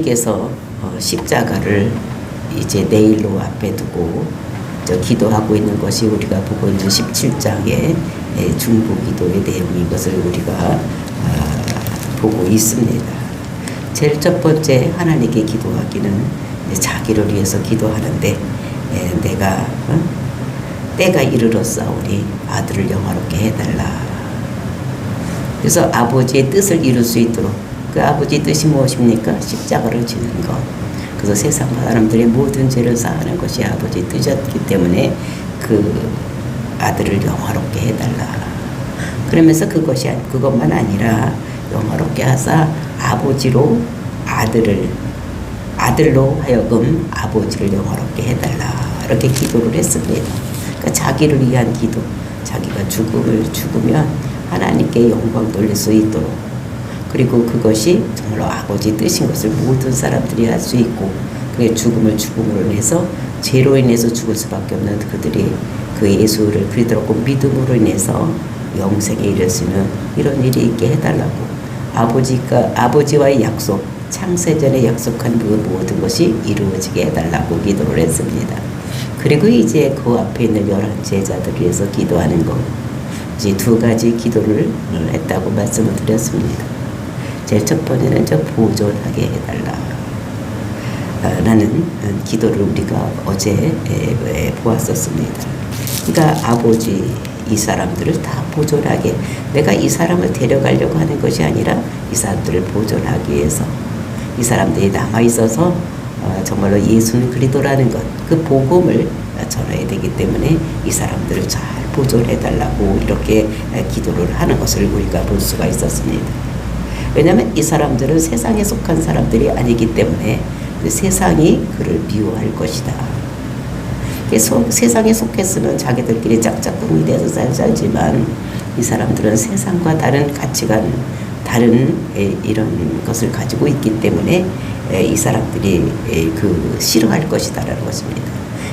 께서 십자가를 이제 내일로 앞에 두고 기도하고 있는 것이 우리가 보고 있는 17장의 중보기도의 내용인 것을 우리가 보고 있습니다. 제일 첫 번째 하나님께 기도하기는 자기를 위해서 기도하는데 내가 때가 이르렀사오니 아들을 영화롭게 해달라. 그래서 아버지의 뜻을 이룰 수 있도록, 그 아버지의 뜻이 무엇입니까? 십자가를 지는 것. 그래서 세상 사람들의 모든 죄를 사하는 것이 아버지의 뜻이었기 때문에 그 아들을 영화롭게 해달라. 그러면서 그것만 아니라 영화롭게 하사 아버지로 아들로 하여금 아버지를 영화롭게 해달라. 이렇게 기도를 했습니다. 그러니까 자기를 위한 기도, 자기가 죽으면 하나님께 영광 돌릴 수 있도록, 그리고 그것이 정말로 아버지 뜻인 것을 모든 사람들이 할 수 있고, 그의 죽음을 죽음으로 인해서 죄로 인해서 죽을 수밖에 없는 그들이 그 예수를 그리스도로 믿음으로 인해서 영생에 이를 수 있는 이런 일이 있게 해달라고, 아버지와의 약속, 창세전에 약속한 그 모든 것이 이루어지게 해달라고 기도를 했습니다. 그리고 이제 그 앞에 있는 11 제자들을 위해서 기도하는 것, 이제 두 가지 기도를 했다고 말씀을 드렸습니다. 제일 첫 번째는 보존하게 해달라 라는 기도를 우리가 어제 보았었습니다. 그러니까 아버지, 이 사람들을 다 보존하게, 내가 이 사람을 데려가려고 하는 것이 아니라 이 사람들을 보존하기 위해서, 이 사람들이 남아있어서 정말로 예수는 그리스도라는 것, 그 복음을 전해야 되기 때문에 이 사람들을 잘 보존해달라고 이렇게 기도를 하는 것을 우리가 볼 수가 있었습니다. 왜냐하면 이 사람들은 세상에 속한 사람들이 아니기 때문에 세상이 그를 미워할 것이다. 세상에 속했으면 자기들끼리 짝짝꿍이 돼서 살지만 이 사람들은 세상과 다른 가치관, 다른 이런 것을 가지고 있기 때문에 이 사람들이 싫어할 것이다라는 것입니다.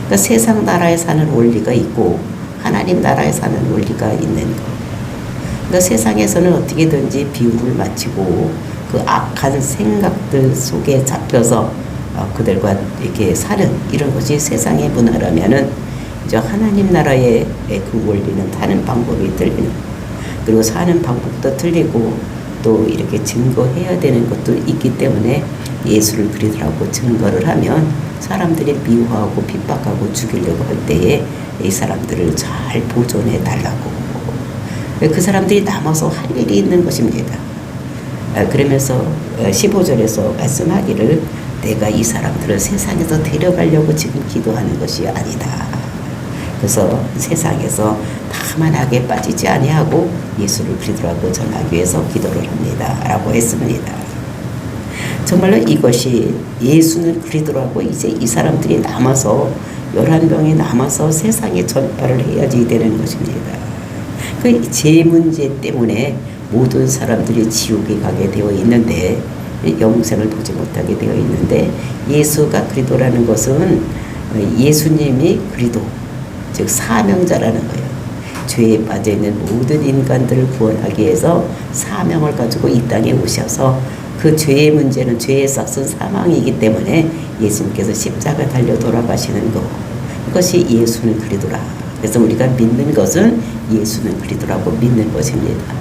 그러니까 세상 나라에 사는 원리가 있고 하나님 나라에 사는 원리가 있는 것. 그러니까 세상에서는 어떻게든지 비유를 맞추고 그 악한 생각들 속에 잡혀서 그들과 이렇게 사는 이런 것이 세상의 문화라면은, 이제 하나님 나라의 그 원리는 사는 방법이 틀리는, 그리고 사는 방법도 틀리고 또 이렇게 증거해야 되는 것도 있기 때문에 예수를 그리스도라고 증거를 하면 사람들이 미워하고 핍박하고 죽이려고 할 때에 이 사람들을 잘 보존해 달라고, 그 사람들이 남아서 할 일이 있는 것입니다. 그러면서 15절에서 말씀하기를 내가 이 사람들을 세상에서 데려가려고 지금 기도하는 것이 아니다. 그래서 세상에서 다만하게 빠지지 아니하고 예수를 그리스도라고 전하기 위해서 기도를 합니다 라고 했습니다. 정말로 이것이 예수는 그리스도라고 이제 이 사람들이 남아서 11명이 남아서 세상에 전파를 해야지 되는 것입니다. 그 죄 문제 때문에 모든 사람들이 지옥에 가게 되어 있는데, 영생을 보지 못하게 되어 있는데, 예수가 그리스도라는 것은 예수님이 그리스도, 즉 사명자라는 거예요. 죄에 빠져있는 모든 인간들을 구원하기 위해서 사명을 가지고 이 땅에 오셔서, 그 죄의 문제는 죄의 싹은 사망이기 때문에 예수님께서 십자가 달려 돌아가시는 것, 그것이 예수는 그리스도라. 그래서 우리가 믿는 것은 예수는 그리스도라고 믿는 것입니다.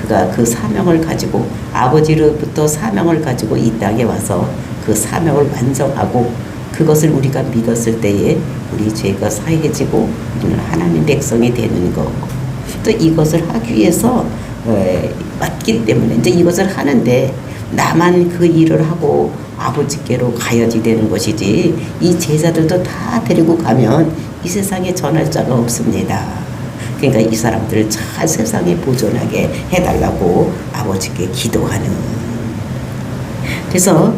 그가 그 사명을 가지고, 아버지로부터 사명을 가지고 이 땅에 와서 그 사명을 완성하고, 그것을 우리가 믿었을 때에 우리 죄가 사해지고 우리는 하나님 백성이 되는 것, 또 이것을 하기 위해서 맞기 때문에 이제 이것을 하는데 나만 그 일을 하고 아버지께로 가야지 되는 것이지, 이 제자들도 다 데리고 가면 이 세상에 전할 자가 없습니다. 그러니까 이 사람들을 잘 세상에 보존하게 해달라고 아버지께 기도하는. 그래서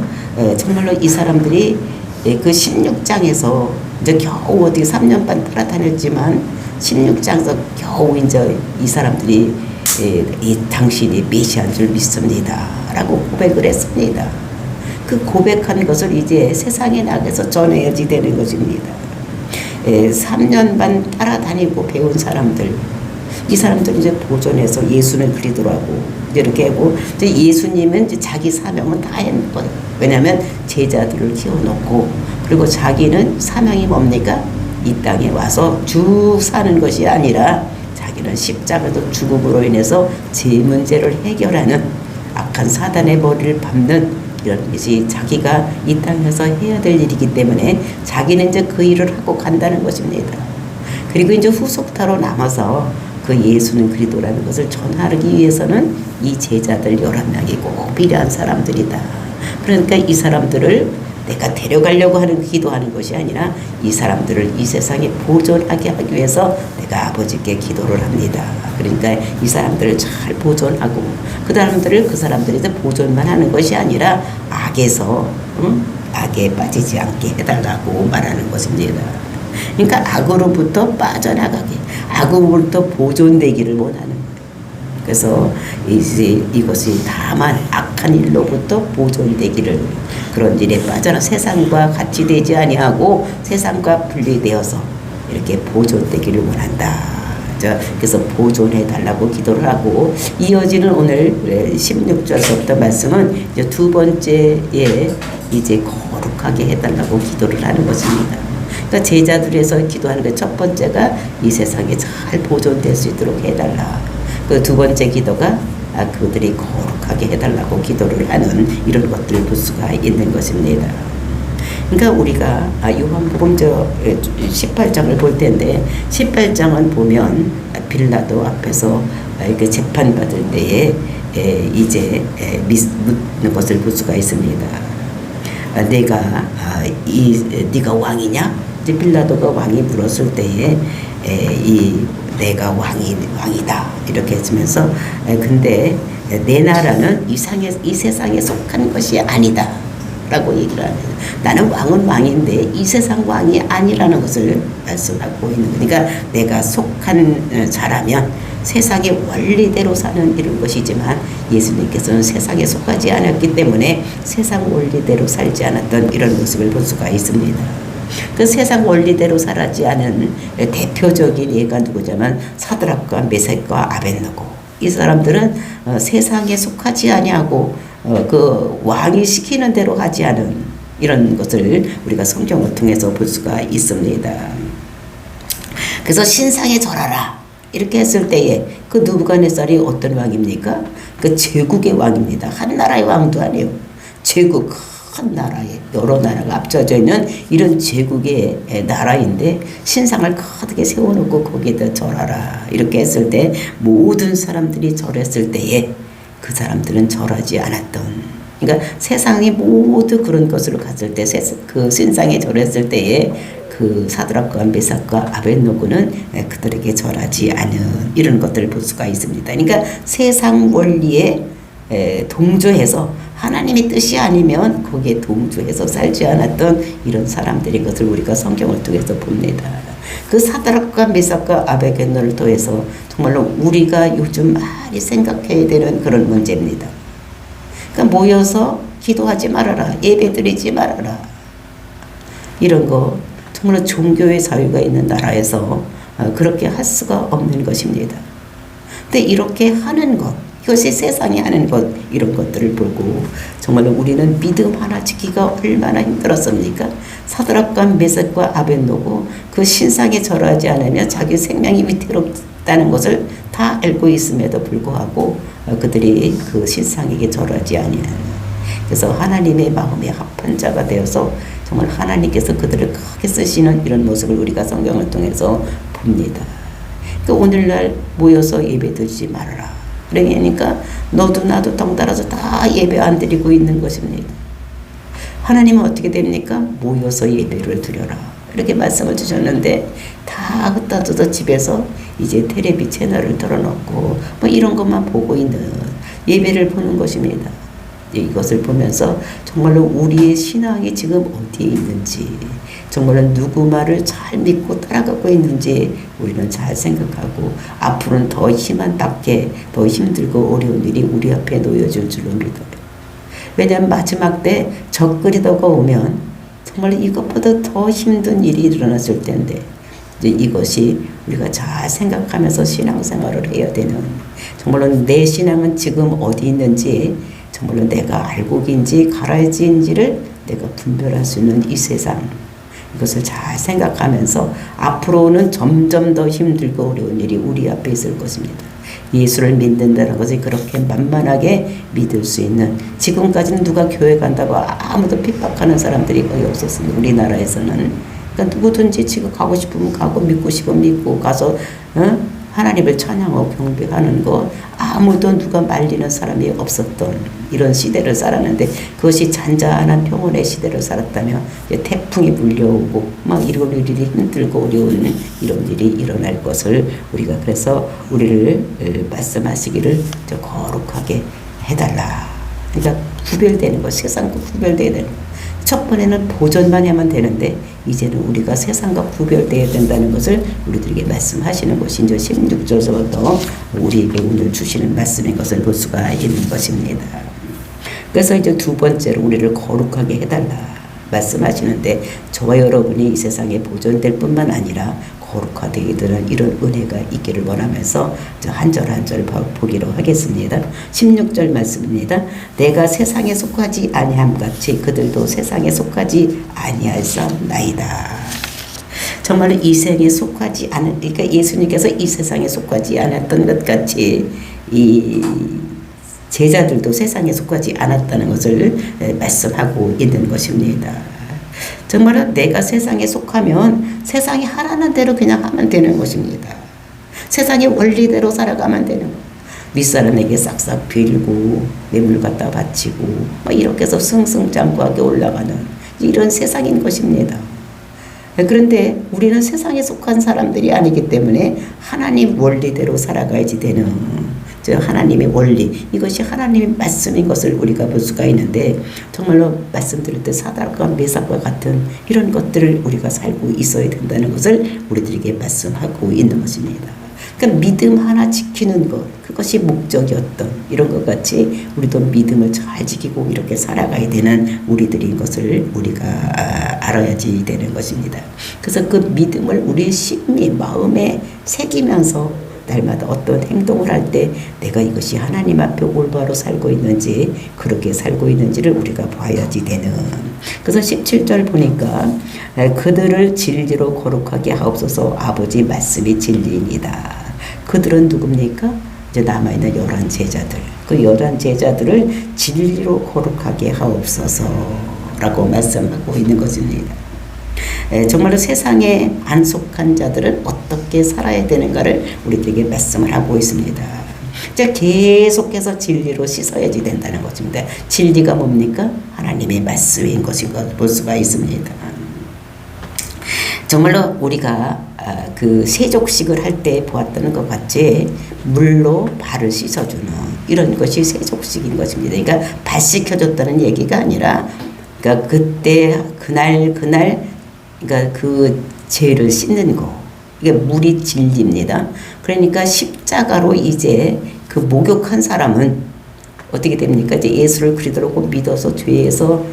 정말로 이 사람들이 그 16장에서 이제 겨우 어디 3년 반 따라다녔지만 16장에서 겨우 이제 이 사람들이 이 당신이 메시아인 줄 믿습니다 라고 고백을 했습니다. 그 고백한 것을 이제 세상에 나가서 전해야지 되는 것입니다. 3년 반 따라다니고 배운 사람들, 이 사람들 이제 보존해서 예수는 그리스도라고 이렇게 하고 이제 예수님은 이제 자기 사명은 다 했거든요. 왜냐하면 제자들을 키워놓고 그리고 자기는 사명이 뭡니까? 이 땅에 와서 쭉 사는 것이 아니라 자기는 십자가도 죽음으로 인해서 죄 문제를 해결하는 악한 사단의 머리를 밟는 이런 것이 자기가 이 땅에서 해야 될 일이기 때문에 자기는 이제 그 일을 하고 간다는 것입니다. 그리고 이제 후속타로 남아서 그 예수는 그리스도라는 것을 전하기 위해서는 이 제자들 11명이 꼭 필요한 사람들이다. 그러니까 이 사람들을 내가 데려가려고 하는 기도하는 것이 아니라 이 사람들을 이 세상에 보존하게 하기 위해서 내가 아버지께 기도를 합니다. 그러니까 이 사람들을 잘 보존하고 그 사람들이 보존만 하는 것이 아니라 악에서 악에 빠지지 않게 해달라고 말하는 것입니다. 그러니까 악으로부터 빠져나가게, 악으로부터 보존되기를 원하는 거예요. 그래서 이것이 다만 악한 일로부터 보존되기를, 그런 일에 빠져나 세상과 같이 되지 아니하고 세상과 분리되어서 이렇게 보존되기를 원한다. 그래서 보존해 달라고 기도를 하고, 이어지는 오늘 16절부터 말씀은 이제 두 번째에 이제 거룩하게 해달라고 기도를 하는 것입니다. 그러니까 제자들에서 기도하는 것 첫 번째가 이 세상에 잘 보존될 수 있도록 해달라. 그 두 번째 기도가 그들이 거룩하게 해달라고 기도를 하는 이런 것들을 볼 수가 있는 것입니다. 그러니까 우리가 요한복음 18장을 볼 텐데 18장은 보면 빌라도 앞에서 이렇게 재판받을 때에 이제 묻는 것을 볼 수가 있습니다. 네가 왕이냐? 이제 빌라도가 왕이 물었을 때에 내가 왕이다 이렇게 했으면서 근데 내 나라는 이 세상에 속한 것이 아니다 라고 얘기를 합니다. 나는 왕은 왕인데 이 세상 왕이 아니라는 것을 말씀하고 있는 거예요. 그러니까 내가 속한 자라면 세상의 원리대로 사는 이런 것이지만 예수님께서는 세상에 속하지 않았기 때문에 세상 원리대로 살지 않았던 이런 모습을 볼 수가 있습니다. 그 세상 원리대로 살지 않은 대표적인 예가 누구냐면 사드락과 메삭과 아벳느고. 이 사람들은 세상에 속하지 아니하고 그 왕이 시키는 대로 하지 않은 이런 것을 우리가 성경을 통해서 볼 수가 있습니다. 그래서 신상에 절하라 이렇게 했을 때에 그 느부갓네살이 어떤 왕입니까? 그 제국의 왕입니다. 한 나라의 왕도 아니에요. 제국, 큰 나라에 여러 나라가 합쳐져 있는 이런 제국의 나라인데 신상을 크게 세워놓고 거기에다 절하라 이렇게 했을 때 모든 사람들이 절했을 때에 그 사람들은 절하지 않았던, 그러니까 세상이 모두 그런 것으로 갔을 때 그 신상에 절했을 때에 그 사드락과 메삭과 아벳느고는 그들에게 절하지 않은 이런 것들을 볼 수가 있습니다. 그러니까 세상 원리에 동조해서 하나님의 뜻이 아니면 거기에 동조해서 살지 않았던 이런 사람들인 것을 우리가 성경을 통해서 봅니다. 그 사드락과 메삭과 아벳느고를 통해서 정말로 우리가 요즘 많이 생각해야 되는 그런 문제입니다. 그러니까 모여서 기도하지 말아라, 예배드리지 말아라, 이런 거 정말로 종교의 자유가 있는 나라에서 그렇게 할 수가 없는 것입니다. 근데 이렇게 하는 것, 이것이 세상이 하는 것, 이런 것들을 보고 정말로 우리는 믿음 하나 지키기가 얼마나 힘들었습니까? 사드락과 메삭과 아벳느고 그 신상에 절하지 않으면 자기 생명이 위태롭다는 것을 다 알고 있음에도 불구하고 그들이 그 신상에게 절하지 아니하는, 그래서 하나님의 마음에 합한 자가 되어서 정말 하나님께서 그들을 크게 쓰시는 이런 모습을 우리가 성경을 통해서 봅니다. 그러니까 오늘날 모여서 예배드리지 말아라. 그러니까 너도 나도 덩달아서 다 예배 안 드리고 있는 것입니다. 하나님은 어떻게 됩니까? 모여서 예배를 드려라 이렇게 말씀을 주셨는데 다 흩어져서 집에서 이제 텔레비 채널을 틀어놓고 뭐 이런 것만 보고 있는 예배를 보는 것입니다. 이것을 보면서 정말로 우리의 신앙이 지금 어디에 있는지, 정말로 누구 말을 잘 믿고 따라가고 있는지 우리는 잘 생각하고 앞으로는 더 희망답게 더 힘들고 어려운 일이 우리 앞에 놓여질 줄로 믿어요. 왜냐하면 마지막 때 적그리스도가 오면 정말 이것보다 더 힘든 일이 일어났을 텐데 이제 이것이 우리가 잘 생각하면서 신앙생활을 해야 되는, 정말로 내 신앙은 지금 어디 있는지, 정말로 내가 알곡인지 가라지인지를 내가 분별할 수 있는 이 세상, 이것을 잘 생각하면서 앞으로는 점점 더 힘들고 어려운 일이 우리 앞에 있을 것입니다. 예수를 믿는다는 것이 그렇게 만만하게 믿을 수 있는, 지금까지는 누가 교회 간다고 아무도 핍박하는 사람들이 거의 없었습니다. 우리나라에서는. 그러니까 누구든지 지금 가고 싶으면 가고 믿고 싶으면 믿고 가서 하나님을 찬양하고 경배하는 것, 아무도 누가 말리는 사람이 없었던 이런 시대를 살았는데, 그것이 잔잔한 평온의 시대를 살았다면 이제 태풍이 불려오고 막 이런 일이 힘들고 어려운 이런 일이 일어날 것을 우리가, 그래서 우리를 말씀하시기를 저 거룩하게 해달라. 그러니까 구별되는 것, 세상과 구별되어야 되는 것. 첫 번에는 보존만 하면 되는데 이제는 우리가 세상과 구별되어야 된다는 것을 우리들에게 말씀하시는 것이 이제 16절서부터 우리에게 오늘 주시는 말씀인 것을 볼 수가 있는 것입니다. 그래서 이제 두 번째로 우리를 거룩하게 해달라 말씀하시는데, 저와 여러분이 이 세상에 보존될 뿐만 아니라 거룩하게 되는 이런 은혜가 있기를 원하면서 한 절 한 절 보기로 하겠습니다. 16절 말씀입니다. 내가 세상에 속하지 아니함 같이 그들도 세상에 속하지 아니하였나이다. 정말로 이 세상에 속하지 않은, 그러니까 예수님께서 이 세상에 속하지 않았던 것 같이 이 제자들도 세상에 속하지 않았다는 것을 말씀하고 있는 것입니다. 정말로 내가 세상에 속하면 세상이 하라는 대로 그냥 하면 되는 것입니다. 세상의 원리대로 살아가면 되는 것. 윗사람에게 싹싹 빌고 뇌물 갖다 바치고 막 이렇게 해서 승승장구하게 올라가는 이런 세상인 것입니다. 그런데 우리는 세상에 속한 사람들이 아니기 때문에 하나님 원리대로 살아가야지 되는, 하나님의 원리, 이것이 하나님의 말씀인 것을 우리가 볼 수가 있는데, 정말로 말씀드릴 때 사단과 매사과 같은 이런 것들을 우리가 살고 있어야 된다는 것을 우리들에게 말씀하고 있는 것입니다. 그러니까 믿음 하나 지키는 것, 그것이 목적이었던 이런 것 같이 우리도 믿음을 잘 지키고 이렇게 살아가야 되는 우리들인 것을 우리가 알아야지 되는 것입니다. 그래서 그 믿음을 우리의 심리, 마음에 새기면서 날마다 어떤 행동을 할 때 내가 이것이 하나님 앞에 올바로 살고 있는지, 그렇게 살고 있는지를 우리가 봐야지 되는. 그래서 17절 보니까 그들을 진리로 거룩하게 하옵소서. 아버지 말씀이 진리입니다. 그들은 누굽니까? 이제 남아있는 11 제자들. 그 11 제자들을 진리로 거룩하게 하옵소서 라고 말씀하고 있는 것입니다. 정말로 세상에 안 속한 자들은 어떻게 살아야 되는가를 우리들에게 말씀을 하고 있습니다. 계속해서 진리로 씻어야지 된다는 것입니다. 진리가 뭡니까? 하나님의 말씀인 것인 것 볼 수가 있습니다. 정말로 우리가 그 세족식을 할 때 보았던 것 같이 물로 발을 씻어주는 이런 것이 세족식인 것입니다. 그러니까 발 씻겨줬다는 얘기가 아니라, 그러니까 그때 그날 그러니까 그 죄를 씻는 거, 이게 물이 진리입니다. 그러니까 십자가로 이제 그 목욕한 사람은 어떻게 됩니까? 이제 예수를 그리스도로 믿어서 죄에서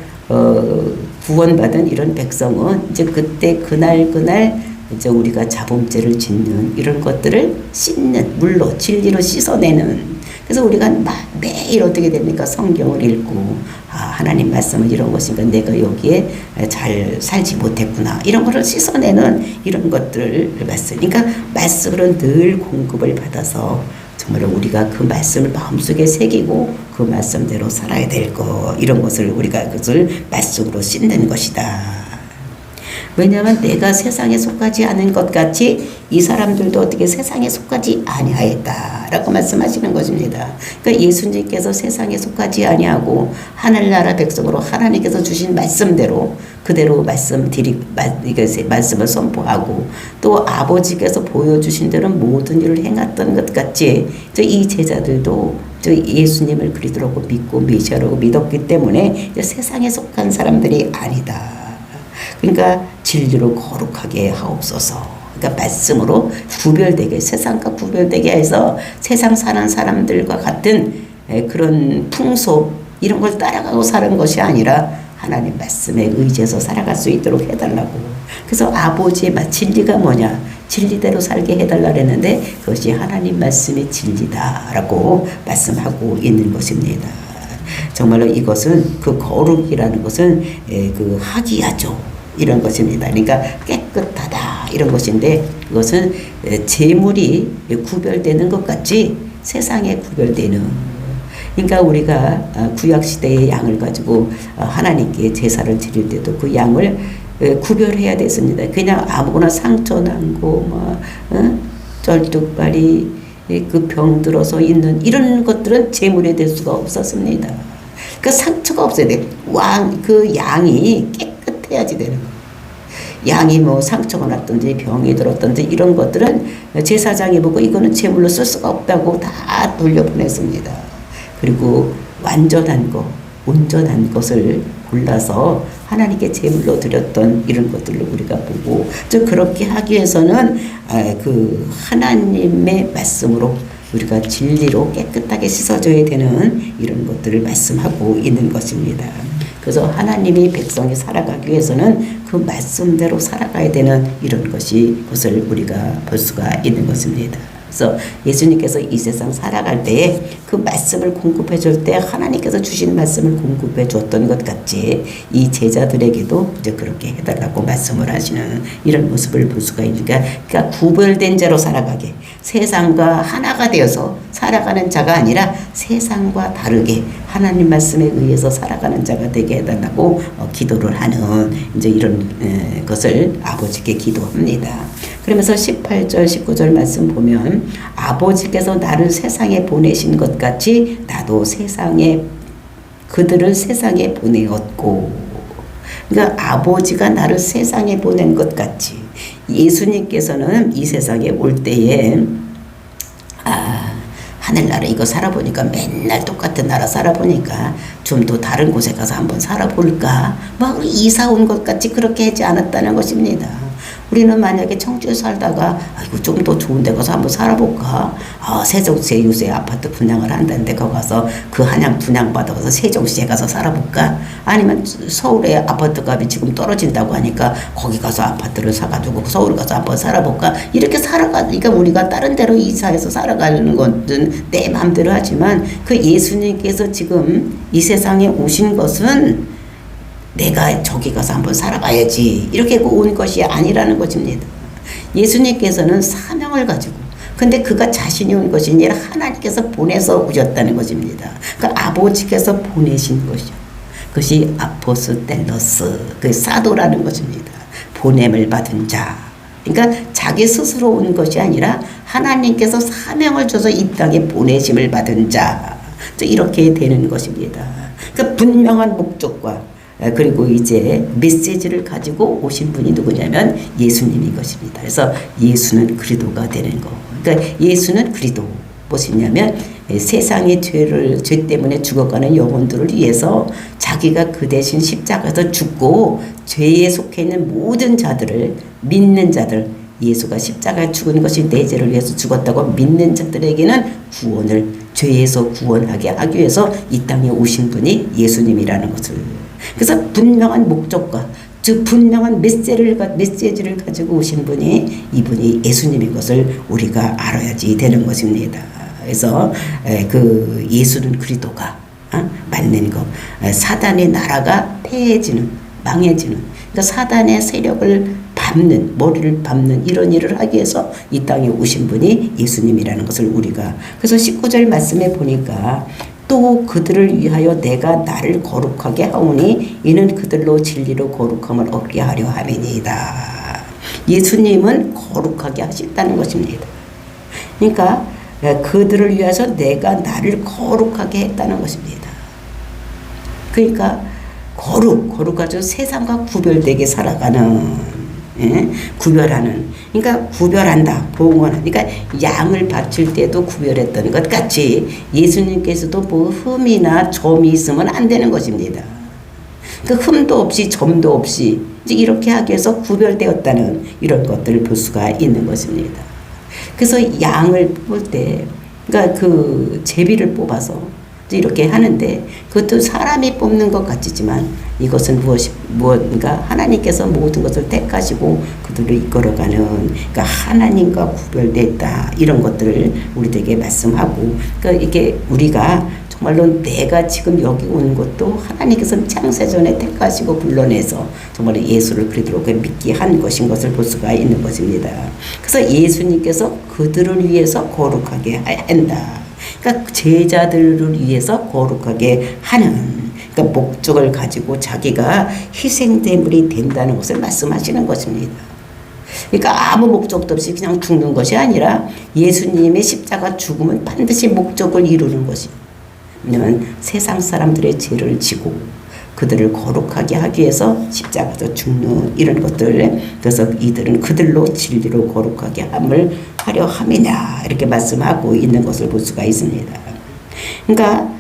구원받은 이런 백성은 이제 그때 그날 이제 우리가 자범죄를 짓는 이런 것들을 씻는 물로 진리로 씻어내는. 그래서 우리가 매일 어떻게 됩니까? 성경을 읽고 하나님 말씀은 이런 것인가, 내가 여기에 잘 살지 못했구나, 이런 것을 씻어내는 이런 것들을 말씀. 그러니까 말씀으로 늘 공급을 받아서 정말 우리가 그 말씀을 마음속에 새기고 그 말씀대로 살아야 될 것, 이런 것을 우리가 그것을 말씀으로 씻는 것이다. 왜냐하면 내가 세상에 속하지 않은 것 같이 이 사람들도 어떻게 세상에 속하지 아니하였다라고 말씀하시는 것입니다. 그러니까 예수님께서 세상에 속하지 아니하고 하늘나라 백성으로 하나님께서 주신 말씀대로 그대로 말씀을 선포하고 또 아버지께서 보여주신 대로 모든 일을 행했던 것 같이 이 제자들도 예수님을 그리스도라고 믿고 메시아라고 믿었기 때문에 세상에 속한 사람들이 아니다. 그러니까 진리로 거룩하게 하옵소서. 그러니까 말씀으로 구별되게, 세상과 구별되게 해서 세상 사는 사람들과 같은 그런 풍속 이런 걸 따라가고 사는 것이 아니라 하나님 말씀에 의지해서 살아갈 수 있도록 해달라고. 그래서 아버지의 진리가 뭐냐? 진리대로 살게 해달라 그랬는데 그것이 하나님 말씀이 진리다라고 말씀하고 있는 것입니다. 정말로 이것은 그 거룩이라는 것은 그 하기야죠. 이런 것입니다. 그러니까 깨끗하다 이런 것인데 그것은 재물이 구별되는 것 같이 세상에 구별되는, 그러니까 우리가 구약시대의 양을 가지고 하나님께 제사를 드릴 때도 그 양을 구별해야 됐습니다. 그냥 아무거나 상처 난고 쩔뚝발이 그 병들어서 있는 이런 것들은 제물이 될 수가 없었습니다. 그 상처가 없어야 돼. 그 양이 깨끗해야지 되는 거. 양이 뭐 상처가 났든지 병이 들었든지 이런 것들은 제사장이 보고 이거는 제물로 쓸 수가 없다고 다 돌려보냈습니다. 그리고 완전한 거, 온전한 것을 골라서 하나님께 제물로 드렸던 이런 것들을 우리가 보고, 그렇게 하기 위해서는 그 하나님의 말씀으로 우리가 진리로 깨끗하게 씻어줘야 되는 이런 것들을 말씀하고 있는 것입니다. 그래서 하나님이 백성이 살아가기 위해서는 그 말씀대로 살아가야 되는 이런 것을 우리가 볼 수가 있는 것입니다. 그래서 예수님께서 이 세상 살아갈 때에 그 말씀을 공급해 줄 때 하나님께서 주신 말씀을 공급해 줬던 것 같이 이 제자들에게도 이제 그렇게 해달라고 말씀을 하시는 이런 모습을 볼 수가 있으니까, 그러니까 구별된 자로 살아가게, 세상과 하나가 되어서 살아가는 자가 아니라 세상과 다르게 하나님 말씀에 의해서 살아가는 자가 되게 해달라고 기도를 하는 이제 이런 것을 아버지께 기도합니다. 그러면서 18절 19절 말씀 보면 아버지께서 나를 세상에 보내신 것 같이 나도 그들을 세상에 보내었고, 그러니까 아버지가 나를 세상에 보낸 것 같이 예수님께서는 이 세상에 올 때에 하늘나라 이거 살아보니까 맨날 똑같은 나라 살아보니까 좀 더 다른 곳에 가서 한번 살아볼까 막 이사 온 것 같이 그렇게 하지 않았다는 것입니다. 우리는 만약에 청주에 살다가 좀 더 좋은 데 가서 한번 살아볼까, 세종시에 요새 아파트 분양을 한다는데 거기 가서 그 한양 분양받아서 세종시에 가서 살아볼까, 아니면 서울의 아파트 값이 지금 떨어진다고 하니까 거기 가서 아파트를 사가지고 서울 가서 한번 살아볼까, 이렇게 살아가니까 우리가 다른 데로 이사해서 살아가는 것은 내 마음대로 하지만 그 예수님께서 지금 이 세상에 오신 것은 내가 저기 가서 한번 살아봐야지 이렇게 온 것이 아니라는 것입니다. 예수님께서는 사명을 가지고, 근데 그가 자신이 온 것이 아니라 하나님께서 보내서 오셨다는 것입니다. 그 아버지께서 보내신 것이요. 그것이 아포스텔로스, 그 사도라는 것입니다. 보냄을 받은 자. 그러니까 자기 스스로 온 것이 아니라 하나님께서 사명을 줘서 이 땅에 보내심을 받은 자. 이렇게 되는 것입니다. 그 분명한 목적과 그리고 이제 메시지를 가지고 오신 분이 누구냐면 예수님인 것입니다. 그래서 예수는 그리스도가 되는 거. 그러니까 예수는 그리스도. 무엇이냐면 세상의 죄 때문에 죽어가는 영혼들을 위해서 자기가 그 대신 십자가에서 죽고 죄에 속해 있는 모든 자들을, 믿는 자들, 예수가 십자가에 죽은 것이 내 죄를 위해서 죽었다고 믿는 자들에게는 구원을, 죄에서 구원하게 하기 위해서 이 땅에 오신 분이 예수님이라는 것을, 그래서 분명한 목적과 즉 분명한 메시지를 가지고 오신 분이 이분이 예수님인 것을 우리가 알아야지 되는 것입니다. 그래서 그 예수는 그리스도가 맞는 것, 사단의 나라가 폐해지는, 망해지는, 그러니까 사단의 세력을 밟는, 머리를 밟는 이런 일을 하기 위해서 이 땅에 오신 분이 예수님이라는 것을 우리가, 그래서 19절 말씀에 보니까 또 그들을 위하여 내가 나를 거룩하게 하오니 이는 그들로 진리로 거룩함을 얻게 하려 함이니이다. 예수님은 거룩하게 하신다는 것입니다. 그러니까 그들을 위해서 내가 나를 거룩하게 했다는 것입니다. 그러니까 거룩하죠. 세상과 구별되게 살아가는, 구별하는, 그러니까 구별한다, 봉헌한다. 그러니까 양을 바칠 때도 구별했던 것 같이 예수님께서도 뭐 흠이나 점이 있으면 안 되는 것입니다. 그 흠도 없이 점도 없이 이제 이렇게 하기 위해서 구별되었다는 이런 것들을 볼 수가 있는 것입니다. 그래서 양을 뽑을 때, 그러니까 그 제비를 뽑아서 이렇게 하는데 그것도 사람이 뽑는 것 같지만 이것은 무엇인가 하나님께서 모든 것을 택하시고 그들을 이끌어가는, 그러니까 하나님과 구별됐다 이런 것들을 우리들에게 말씀하고, 그러니까 이게 우리가 정말로 내가 지금 여기 온 것도 하나님께서 창세전에 택하시고 불러내서 정말 예수를 그리스도로 믿게 한 것인 것을 볼 수가 있는 것입니다. 그래서 예수님께서 그들을 위해서 거룩하게 한다. 그러니까 제자들을 위해서 거룩하게 하는, 그러니까 목적을 가지고 자기가 희생제물이 된다는 것을 말씀하시는 것입니다. 그러니까 아무 목적도 없이 그냥 죽는 것이 아니라 예수님의 십자가 죽음은 반드시 목적을 이루는 것입니다. 왜냐하면 세상 사람들의 죄를 지고 그들을 거룩하게 하기 위해서 십자가에서 죽는 이런 것들, 그래서 이들은 그들로 진리로 거룩하게 함을 하려 함이냐 이렇게 말씀하고 있는 것을 볼 수가 있습니다. 그러니까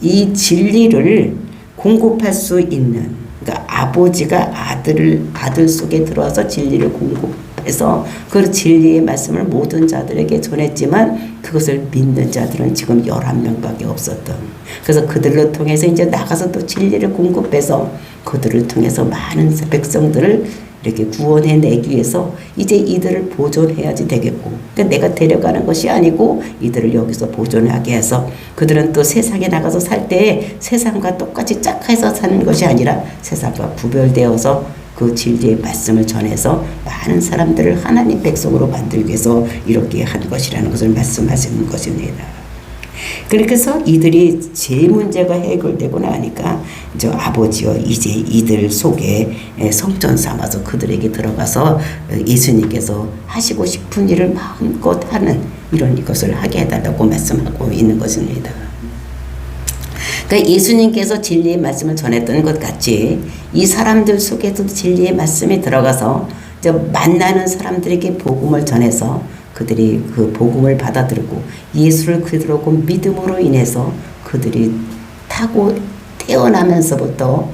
이 진리를 공급할 수 있는, 그러니까 아버지가 아들 속에 들어와서 진리를 공급해서 그 진리의 말씀을 모든 자들에게 전했지만 그것을 믿는 자들은 지금 11명밖에 없었던, 그래서 그들로 통해서 이제 나가서 또 진리를 공급해서 그들을 통해서 많은 백성들을 이렇게 구원해내기 위해서 이제 이들을 보존해야지 되겠고, 그러니까 내가 데려가는 것이 아니고 이들을 여기서 보존하게 해서 그들은 또 세상에 나가서 살 때 세상과 똑같이 짝해서 사는 것이 아니라 세상과 구별되어서 그 진리의 말씀을 전해서 많은 사람들을 하나님 백성으로 만들기 위해서 이렇게 한 것이라는 것을 말씀하시는 것입니다. 그렇게 해서 이들이 제 문제가 해결되고 나니까 저 아버지여 이제 이들 속에 성전 삼아서 그들에게 들어가서 예수님께서 하시고 싶은 일을 마음껏 하는 이런 것을 하게 해달라고 말씀하고 있는 것입니다. 그러니까 예수님께서 진리의 말씀을 전했던 것 같이 이 사람들 속에도 진리의 말씀이 들어가서 이제 만나는 사람들에게 복음을 전해서 그들이 그 복음을 받아들이고 예수를 그들하고 믿음으로 인해서 그들이 타고 태어나면서부터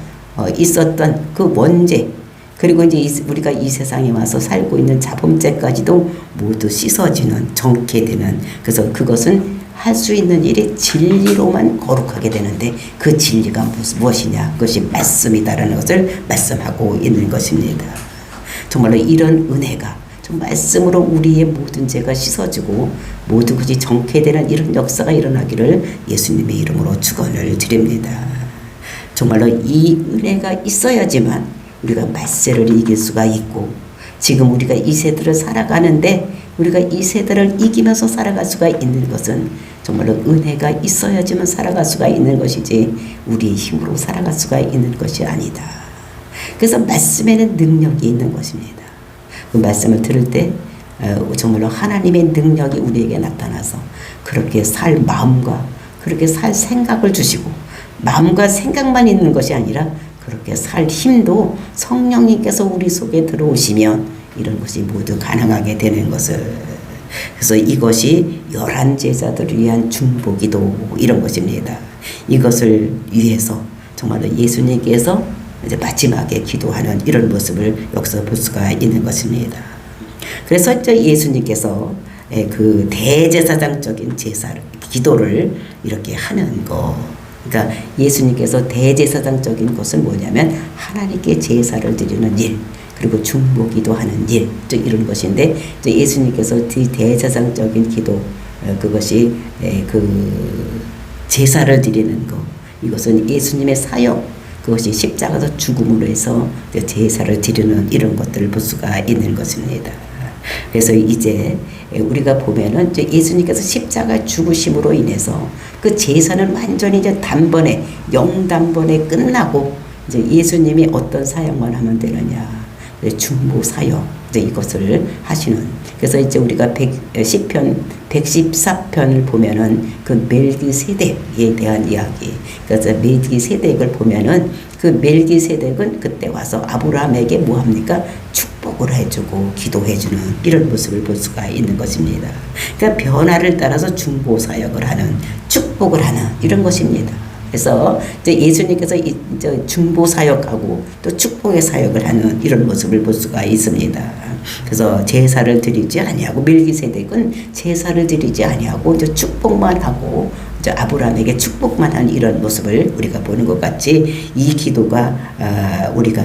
있었던 그 원죄, 그리고 이제 우리가 이 세상에 와서 살고 있는 자범죄까지도 모두 씻어지는, 정케 되는, 그래서 그것은 할 수 있는 일이 진리로만 거룩하게 되는데 그 진리가 무엇이냐, 그것이 말씀이다라는 것을 말씀하고 있는 것입니다. 정말로 이런 은혜가 말씀으로 우리의 모든 죄가 씻어지고 모두 그것이 정케되는 이런 역사가 일어나기를 예수님의 이름으로 축원을 드립니다. 정말로 이 은혜가 있어야지만 우리가 말세를 이길 수가 있고, 지금 우리가 이 세대를 살아가는데 우리가 이 세대를 이기면서 살아갈 수가 있는 것은 정말로 은혜가 있어야지만 살아갈 수가 있는 것이지 우리의 힘으로 살아갈 수가 있는 것이 아니다. 그래서 말씀에는 능력이 있는 것입니다. 그 말씀을 들을 때 정말로 하나님의 능력이 우리에게 나타나서 그렇게 살 마음과 그렇게 살 생각을 주시고, 마음과 생각만 있는 것이 아니라 그렇게 살 힘도 성령님께서 우리 속에 들어오시면 이런 것이 모두 가능하게 되는 것을, 그래서 이것이 11 제자들을 위한 중보기도 이런 것입니다. 이것을 위해서 정말로 예수님께서 이제 마지막에 기도하는 이런 모습을 여기서 볼 수가 있는 것입니다. 그래서 이제 예수님께서 그 대제사장적인 기도를 이렇게 하는 거, 그러니까 예수님께서 대제사장적인 것은 뭐냐면 하나님께 제사를 드리는 일, 그리고 중보기도 하는 일, 이런 것인데 예수님께서 대제사장적인 기도, 그것이 그 제사를 드리는 것, 이것은 예수님의 사역, 그것이 십자가에서 죽음으로 해서 제사를 드리는 이런 것들을 볼 수가 있는 것입니다. 그래서 이제 우리가 보면은 이제 예수님께서 십자가 죽으심으로 인해서 그 제사는 완전히 이제 단번에 영단번에 끝나고 이제 예수님이 어떤 사역만 하면 되느냐, 중보 사역, 이제 이것을 하시는. 그래서 이제 우리가 시편 114편을 보면은 그 멜기세덱에 대한 이야기. 그래서 멜기세덱을 보면은 그 멜기세덱은 그때 와서 아브라함에게 뭐 합니까? 축복을 해주고 기도해주는 이런 모습을 볼 수가 있는 것입니다. 그러니까 변화를 따라서 중보 사역을 하는, 축복을 하는 이런 것입니다. 그래서 이제 예수님께서 이제 중보 사역하고 또 축복의 사역을 하는 이런 모습을 볼 수가 있습니다. 그래서 제사를 드리지 아니하고, 멜기세덱은 제사를 드리지 아니하고 이제 축복만 하고 저 아브라함에게 축복만 한 이런 모습을 우리가 보는 것 같이 이 기도가 우리가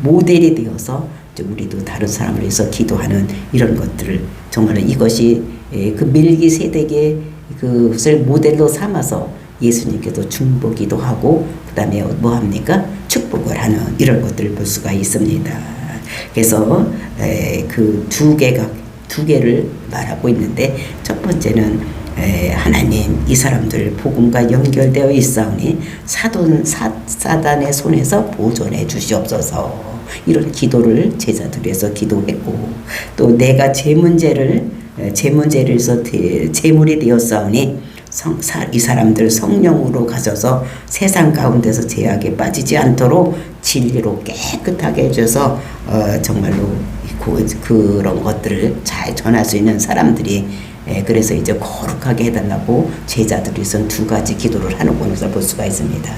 모델이 되어서 우리도 다른 사람을 위해서 기도하는 이런 것들을 정말로 이것이 그 밀기세덱의 그것을 모델로 삼아서 예수님께도 중보기도 하고 그다음에 뭐 합니까? 축복을 하는 이런 것들을 볼 수가 있습니다. 그래서 그 두 개를 말하고 있는데 첫 번째는 하나님 이 사람들 복음과 연결되어 있사오니 사단의 손에서 보존해 주시옵소서 이런 기도를 제자들에서 기도했고 또 내가 제문제를서 제물이 되었사오니 이 사람들 성령으로 가져서 세상 가운데서 죄악에 빠지지 않도록 진리로 깨끗하게 해줘서 정말로 그런 것들을 잘 전할 수 있는 사람들이 그래서 이제 거룩하게 해달라고 제자들이 선 두 가지 기도를 하는 것을 볼 수가 있습니다.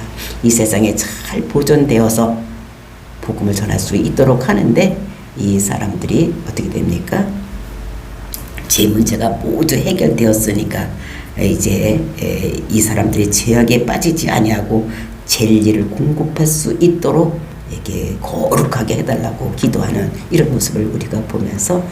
이 세상에 잘 보존되어서 복음을 전할 수 있도록 하는데 이 사람들이 어떻게 됩니까? 제 문제가 모두 해결되었으니까 이제 이 사람들이 죄악에 빠지지 아니하고 진리를 공급할 수 있도록 이렇게 거룩하게 해달라고 기도하는 이런 모습을 우리가 보면서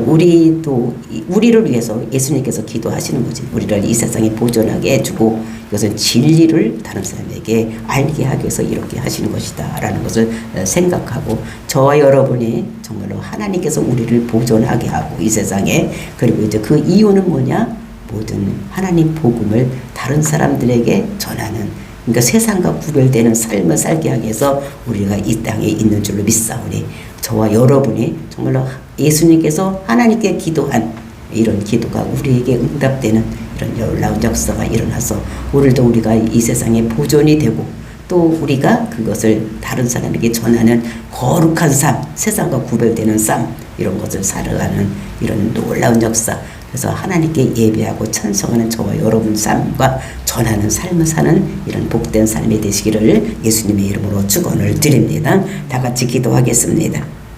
우리를 위해서 예수님께서 기도하시는 거지. 우리를 이 세상에 보존하게 해주고 이것은 진리를 다른 사람에게 알게 하기 위해서 이렇게 하시는 것이다 라는 것을 생각하고 저와 여러분이 정말로 하나님께서 우리를 보존하게 하고 이 세상에 그리고 이제 그 이유는 뭐냐? 모든 하나님 복음을 다른 사람들에게 전하는 그러니까 세상과 구별되는 삶을 살게 하기 위해서 우리가 이 땅에 있는 줄로 믿사오니 저와 여러분이 정말로 예수님께서 하나님께 기도한 이런 기도가 우리에게 응답되는 이런 놀라운 역사가 일어나서 오늘도 우리가 이 세상에 보존이 되고 또 우리가 그것을 다른 사람에게 전하는 거룩한 삶, 세상과 구별되는 삶 이런 것을 살아가는 이런 놀라운 역사 그래서 하나님께 예배하고 찬송하는 저와 여러분 삶과 전하는 삶을 사는 이런 복된 삶이 되시기를 예수님의 이름으로 축원을 드립니다. 다 같이 기도하겠습니다.